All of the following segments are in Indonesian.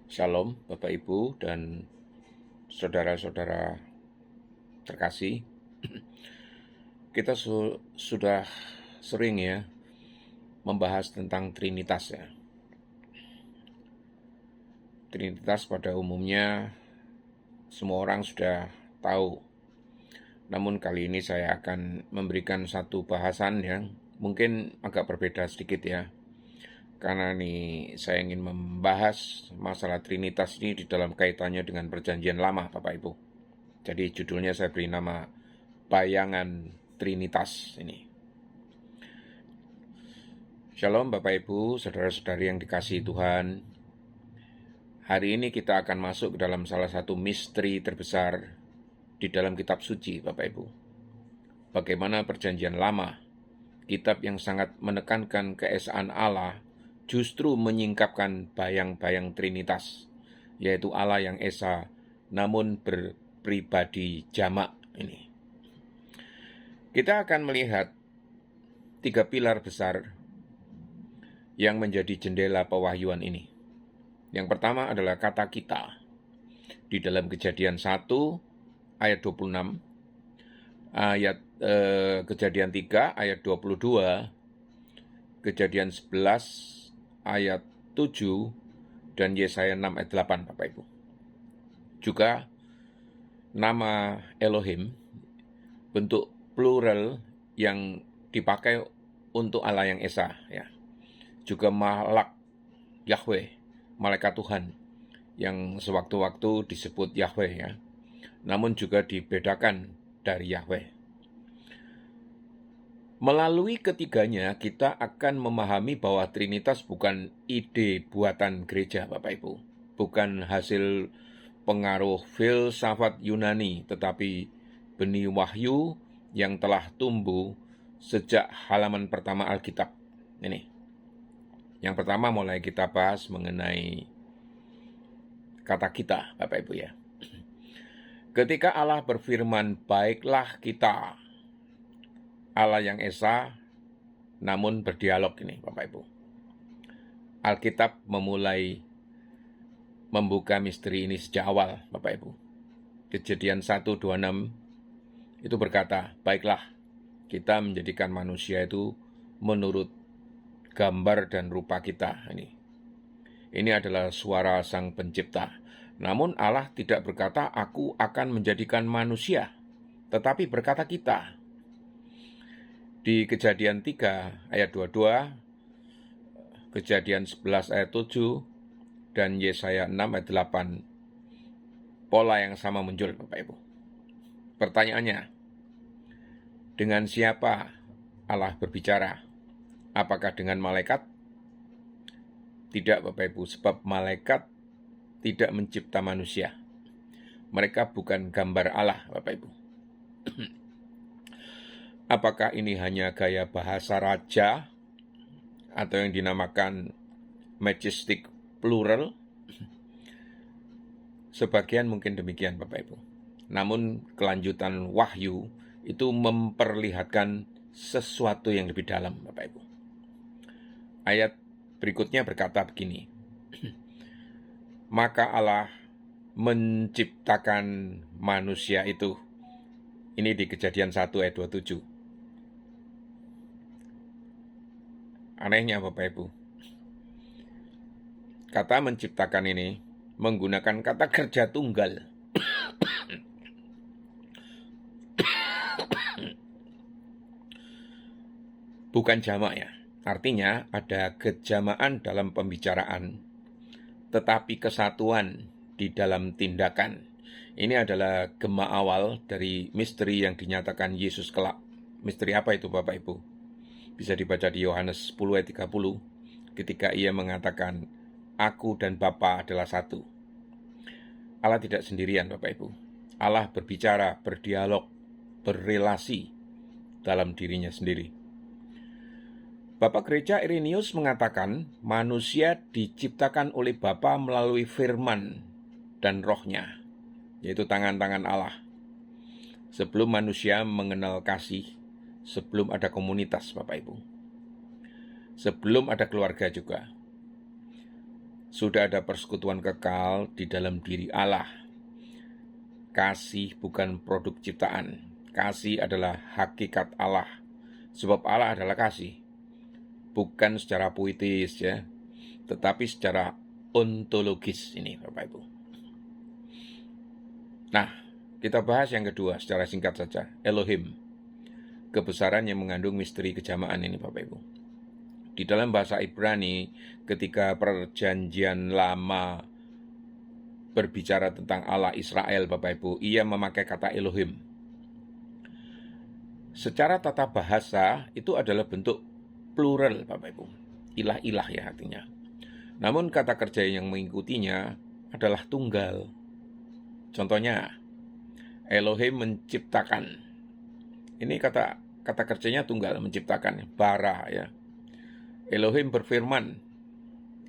Shalom Bapak Ibu dan saudara-saudara terkasih. Kita sudah sering ya membahas tentang Trinitas ya. Trinitas pada umumnya semua orang sudah tahu. Namun kali ini saya akan memberikan satu bahasan yang mungkin agak berbeda sedikit ya. Karena ini saya ingin membahas masalah Trinitas ini di dalam kaitannya dengan Perjanjian Lama Bapak Ibu. Jadi judulnya saya beri nama Bayangan Trinitas ini. Shalom Bapak Ibu, saudara-saudari yang dikasihi Tuhan. Hari ini kita akan masuk ke dalam salah satu misteri terbesar di dalam kitab suci Bapak Ibu. Bagaimana Perjanjian Lama, kitab yang sangat menekankan keesaan Allah, justru menyingkapkan bayang-bayang Trinitas, yaitu Allah yang esa namun berpribadi jamak ini. Kita akan melihat 3 pilar besar yang menjadi jendela pewahyuan ini. Yang pertama adalah kata kita. Di dalam Kejadian 1 ayat 26, Kejadian 3 ayat 22, Kejadian 11 ayat 7, dan Yesaya 6 ayat 8 Bapak Ibu. Juga nama Elohim, bentuk plural yang dipakai untuk Allah yang esa ya. Juga Malak Yahweh, malaikat Tuhan yang sewaktu-waktu disebut Yahweh ya. Namun juga dibedakan dari Yahweh. Melalui ketiganya kita akan memahami bahwa Trinitas bukan ide buatan gereja Bapak Ibu. Bukan hasil pengaruh filsafat Yunani, tetapi benih wahyu yang telah tumbuh sejak halaman pertama Alkitab. Ini. Yang pertama mulai kita bahas mengenai kata kita, Bapak Ibu ya. Ketika Allah berfirman, baiklah kita, Allah yang esa, namun berdialog ini, Bapak Ibu. Alkitab memulai membuka misteri ini sejak awal, Bapak Ibu. Kejadian 1:26 itu berkata, baiklah kita menjadikan manusia itu menurut gambar dan rupa kita. Ini adalah suara Sang Pencipta. Namun Allah tidak berkata, aku akan menjadikan manusia, tetapi berkata kita. Di Kejadian 3 ayat 22, Kejadian 11 ayat 7, dan Yesaya 6 ayat 8, pola yang sama muncul Bapak Ibu. Pertanyaannya, dengan siapa Allah berbicara? Apakah dengan malaikat? Tidak Bapak Ibu, sebab malaikat tidak mencipta manusia. Mereka bukan gambar Allah Bapak Ibu. Apakah ini hanya gaya bahasa raja atau yang dinamakan majestic plural? Sebagian mungkin demikian Bapak Ibu. Namun kelanjutan wahyu itu memperlihatkan sesuatu yang lebih dalam Bapak Ibu. Ayat berikutnya berkata begini, maka Allah menciptakan manusia itu. Ini di Kejadian 1 ayat 27. Anehnya Bapak Ibu, kata menciptakan ini menggunakan kata kerja tunggal. Bukan jamak ya. Artinya ada kejamaan dalam pembicaraan, tetapi kesatuan di dalam tindakan. Ini adalah gema awal dari misteri yang dinyatakan Yesus kelak. Misteri apa itu Bapak Ibu? Bisa dibaca di Yohanes 10 ayat 30, ketika ia mengatakan, aku dan Bapa adalah satu. Allah tidak sendirian Bapak Ibu. Allah berbicara, berdialog, berrelasi dalam dirinya sendiri. Bapak Gereja Irenaeus mengatakan manusia diciptakan oleh Bapa melalui firman dan rohnya, yaitu tangan-tangan Allah. Sebelum manusia mengenal kasih, sebelum ada komunitas Bapak Ibu, sebelum ada keluarga juga. Sudah ada persekutuan kekal di dalam diri Allah. Kasih bukan produk ciptaan. Kasih adalah hakikat Allah. Sebab Allah adalah kasih. Bukan secara puitis ya, tetapi secara ontologis ini Bapak Ibu. Nah, kita bahas yang kedua secara singkat saja. Elohim. Kebesaran yang mengandung misteri kejamaan ini Bapak Ibu. Di dalam bahasa Ibrani, ketika perjanjian lama berbicara tentang Allah Israel Bapak Ibu, ia memakai kata Elohim. Secara tata bahasa itu adalah bentuk plural Bapak Ibu. Ilah-ilah ya artinya. Namun kata kerja yang mengikutinya adalah tunggal. Contohnya, Elohim menciptakan. Ini kata kerjanya tunggal, menciptakan, bara ya. Elohim berfirman,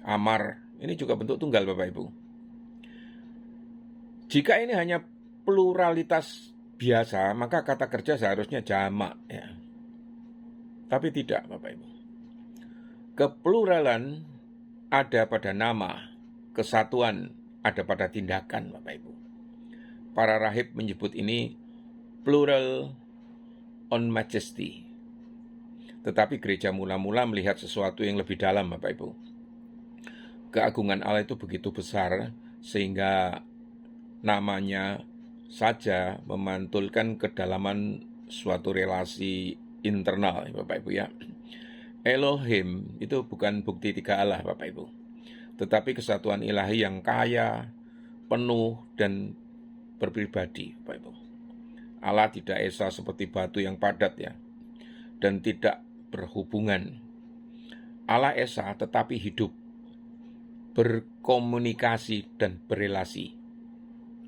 amar, ini juga bentuk tunggal Bapak Ibu. Jika ini hanya pluralitas biasa, maka kata kerja seharusnya jamak ya. Tapi tidak Bapak Ibu. Kepluralan ada pada nama, kesatuan ada pada tindakan Bapak Ibu. Para rahib menyebut ini plural on majesty. Tetapi gereja mula-mula melihat sesuatu yang lebih dalam Bapak Ibu. Keagungan Allah itu begitu besar sehingga namanya saja memantulkan kedalaman suatu relasi internal Bapak Ibu ya. Elohim itu bukan bukti tiga Allah Bapak Ibu, tetapi kesatuan ilahi yang kaya, penuh, dan berpribadi Bapak Ibu. Allah tidak esa seperti batu yang padat ya, dan tidak berhubungan. Allah esa tetapi hidup, berkomunikasi dan berelasi.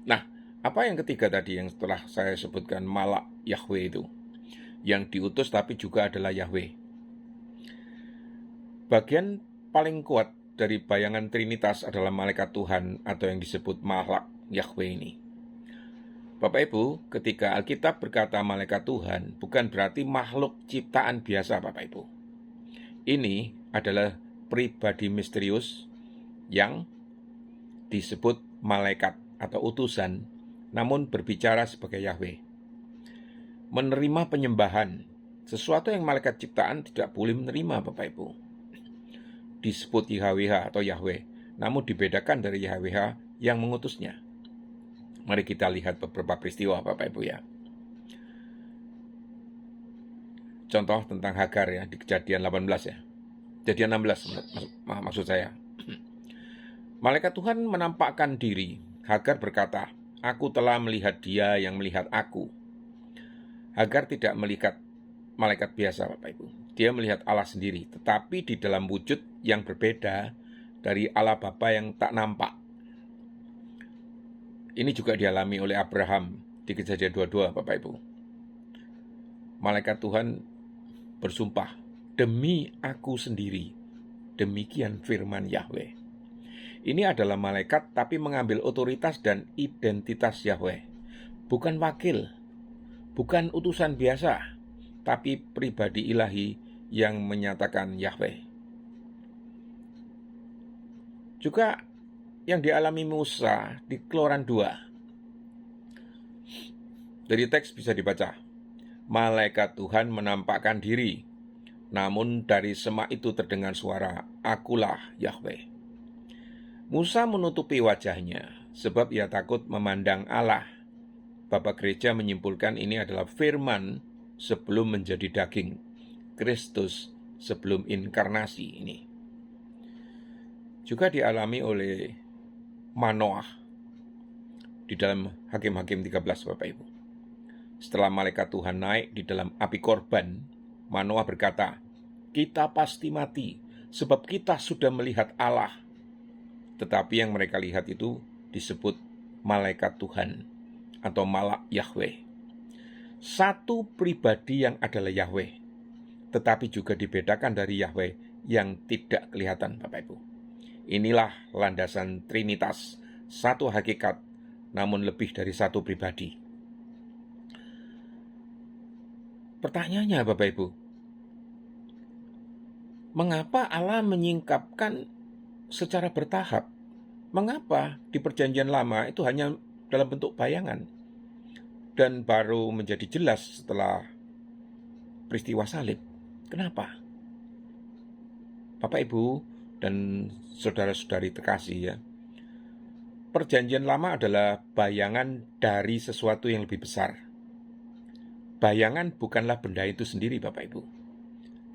Nah, apa yang ketiga tadi yang setelah saya sebutkan Malak Yahweh itu? Yang diutus tapi juga adalah Yahweh. Bagian paling kuat dari bayangan Trinitas adalah malaikat Tuhan atau yang disebut Malak Yahweh ini. Bapak Ibu, ketika Alkitab berkata malaikat Tuhan, bukan berarti makhluk ciptaan biasa Bapak Ibu. Ini adalah pribadi misterius yang disebut malaikat atau utusan, namun berbicara sebagai Yahweh. Menerima penyembahan, sesuatu yang malaikat ciptaan tidak boleh menerima Bapak Ibu. Disebut YHWH atau Yahweh, namun dibedakan dari YHWH yang mengutusnya. Mari kita lihat beberapa peristiwa Bapak Ibu ya. Contoh tentang Hagar ya, di Kejadian 18 ya. Kejadian 16 maksud saya. Malaikat Tuhan menampakkan diri. Hagar berkata, aku telah melihat dia yang melihat aku. Hagar tidak melihat malaikat biasa Bapak Ibu. Dia melihat Allah sendiri, tetapi di dalam wujud yang berbeda dari Allah Bapa yang tak nampak. Ini juga dialami oleh Abraham di Kejadian 22 Bapak Ibu. Malaikat Tuhan bersumpah, demi aku sendiri, demikian firman Yahweh. Ini adalah malaikat tapi mengambil otoritas dan identitas Yahweh. Bukan wakil, bukan utusan biasa, tapi pribadi ilahi yang menyatakan Yahweh. Juga yang dialami Musa di Keluaran 2. Dari teks bisa dibaca, malaikat Tuhan menampakkan diri, namun dari semak itu terdengar suara, akulah Yahweh. Musa menutupi wajahnya, sebab ia takut memandang Allah. Bapak Gereja menyimpulkan ini adalah firman sebelum menjadi daging, Kristus sebelum inkarnasi ini. Juga dialami oleh Manoah di dalam Hakim-Hakim 13 Bapak Ibu. Setelah malaikat Tuhan naik di dalam api korban, Manoah berkata, kita pasti mati sebab kita sudah melihat Allah. Tetapi yang mereka lihat itu disebut malaikat Tuhan atau Malak Yahweh. Satu pribadi yang adalah Yahweh, tetapi juga dibedakan dari Yahweh yang tidak kelihatan Bapak Ibu. Inilah landasan Trinitas, satu hakikat, namun lebih dari satu pribadi. Pertanyaannya Bapak Ibu, mengapa Allah menyingkapkan secara bertahap Mengapa di Perjanjian Lama itu hanya dalam bentuk bayangan dan baru menjadi jelas setelah peristiwa salib? Kenapa? Bapak, Ibu, dan saudara-saudari terkasih ya, Perjanjian Lama adalah bayangan dari sesuatu yang lebih besar. Bayangan bukanlah benda itu sendiri, Bapak Ibu,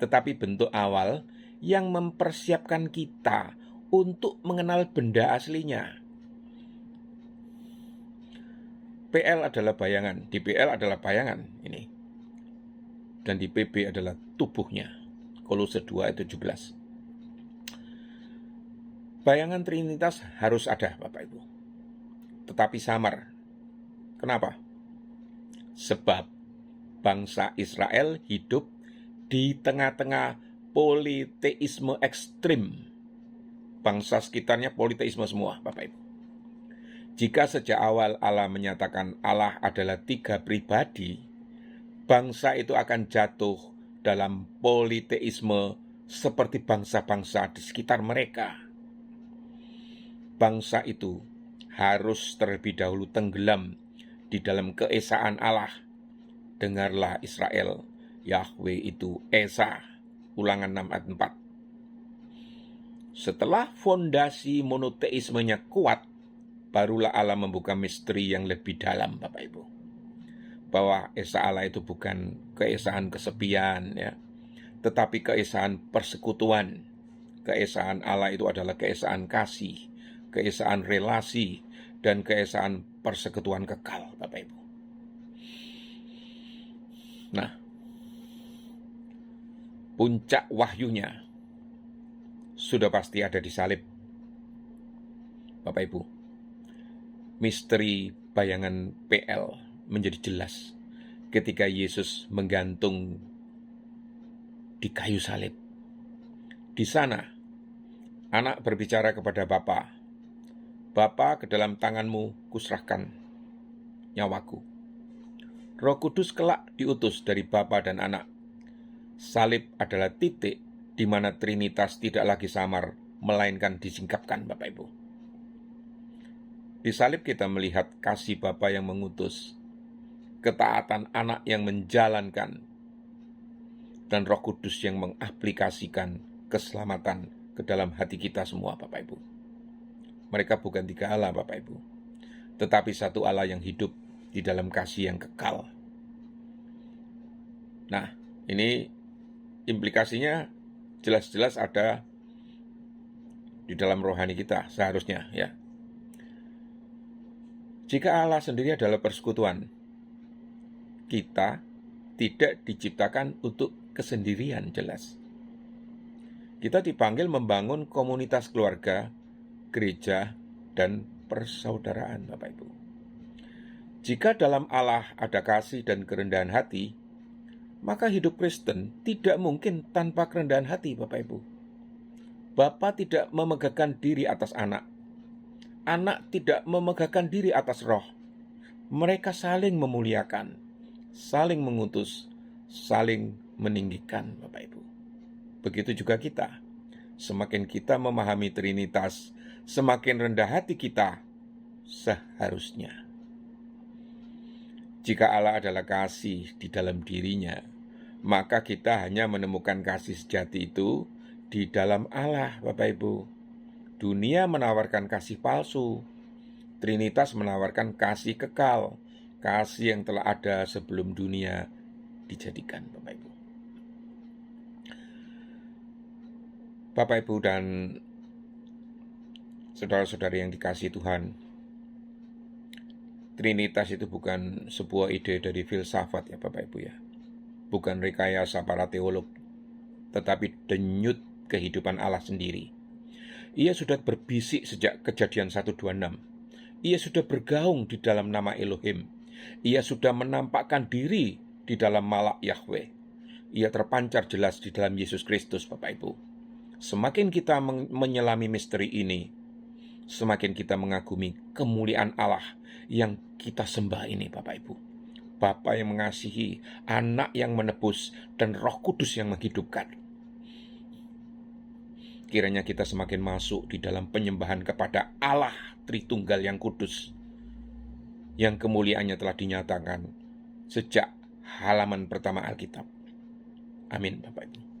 tetapi bentuk awal yang mempersiapkan kita untuk mengenal benda aslinya. PL adalah bayangan, di PL adalah bayangan ini, dan di PB adalah tubuhnya. Kolose 2 ayat 17. Bayangan Trinitas harus ada, Bapak Ibu, tetapi samar. Kenapa? Sebab bangsa Israel hidup di tengah-tengah politeisme ekstrim. Bangsa sekitarnya politeisme semua, Bapak Ibu. Jika sejak awal Allah menyatakan Allah adalah 3 pribadi, bangsa itu akan jatuh dalam politeisme seperti bangsa-bangsa di sekitar mereka. Bangsa itu harus terlebih dahulu tenggelam di dalam keesaan Allah. Dengarlah Israel, Yahweh itu Esa. Ulangan 6 ayat 4. Setelah fondasi monoteismenya kuat, barulah Allah membuka misteri yang lebih dalam, Bapak Ibu. Bahwa Esa Allah itu bukan keesaan kesepian, ya, tetapi keesaan persekutuan. Keesaan Allah itu adalah keesaan kasih, keesaan relasi, dan keesaan persekutuan kekal, Bapak Ibu. Nah, puncak wahyunya sudah pasti ada di salib, Bapak Ibu. Misteri bayangan PL menjadi jelas ketika Yesus menggantung di kayu salib. Di sana, anak berbicara kepada Bapa, Bapa, ke dalam tanganmu kuserahkan nyawaku. Roh Kudus kelak diutus dari Bapa dan Anak. Salib adalah titik di mana Trinitas tidak lagi samar, melainkan disingkapkan, Bapak Ibu. Di salib kita melihat kasih Bapa yang mengutus, ketaatan Anak yang menjalankan, dan Roh Kudus yang mengaplikasikan keselamatan ke dalam hati kita semua, Bapak Ibu. Mereka bukan 3 Allah, Bapak Ibu, tetapi satu Allah yang hidup di dalam kasih yang kekal. Nah, ini implikasinya jelas-jelas ada di dalam rohani kita seharusnya, ya. Jika Allah sendiri adalah persekutuan, kita tidak diciptakan untuk kesendirian, jelas. Kita dipanggil membangun komunitas keluarga, gereja, dan persaudaraan, Bapak Ibu. Jika dalam Allah ada kasih dan kerendahan hati, maka hidup Kristen tidak mungkin tanpa kerendahan hati, Bapak Ibu. Bapa tidak memegahkan diri atas anak. Anak tidak memegahkan diri atas roh. Mereka saling memuliakan, saling mengutus, saling meninggikan, Bapak Ibu. Begitu juga kita. Semakin kita memahami Trinitas, semakin rendah hati kita seharusnya. Jika Allah adalah kasih di dalam dirinya, maka kita hanya menemukan kasih sejati itu di dalam Allah, Bapak Ibu. Dunia menawarkan kasih palsu. Trinitas menawarkan kasih kekal, kasih yang telah ada sebelum dunia dijadikan, Bapak Ibu. Bapak Ibu dan saudara-saudari yang dikasihi Tuhan, Trinitas itu bukan sebuah ide dari filsafat, ya Bapak Ibu, ya. Bukan rekayasa para teolog, tetapi denyut kehidupan Allah sendiri. Ia sudah berbisik sejak Kejadian 1:26. Ia sudah bergaung di dalam nama Elohim. Ia sudah menampakkan diri di dalam Malak Yahweh. Ia terpancar jelas di dalam Yesus Kristus, Bapak Ibu. Semakin kita menyelami misteri ini, semakin kita mengagumi kemuliaan Allah yang kita sembah ini, Bapak Ibu. Bapa yang mengasihi, Anak yang menebus, dan Roh Kudus yang menghidupkan. Kiranya kita semakin masuk di dalam penyembahan kepada Allah Tritunggal yang kudus, yang kemuliaannya telah dinyatakan sejak halaman pertama Alkitab. Amin, Bapak Ibu.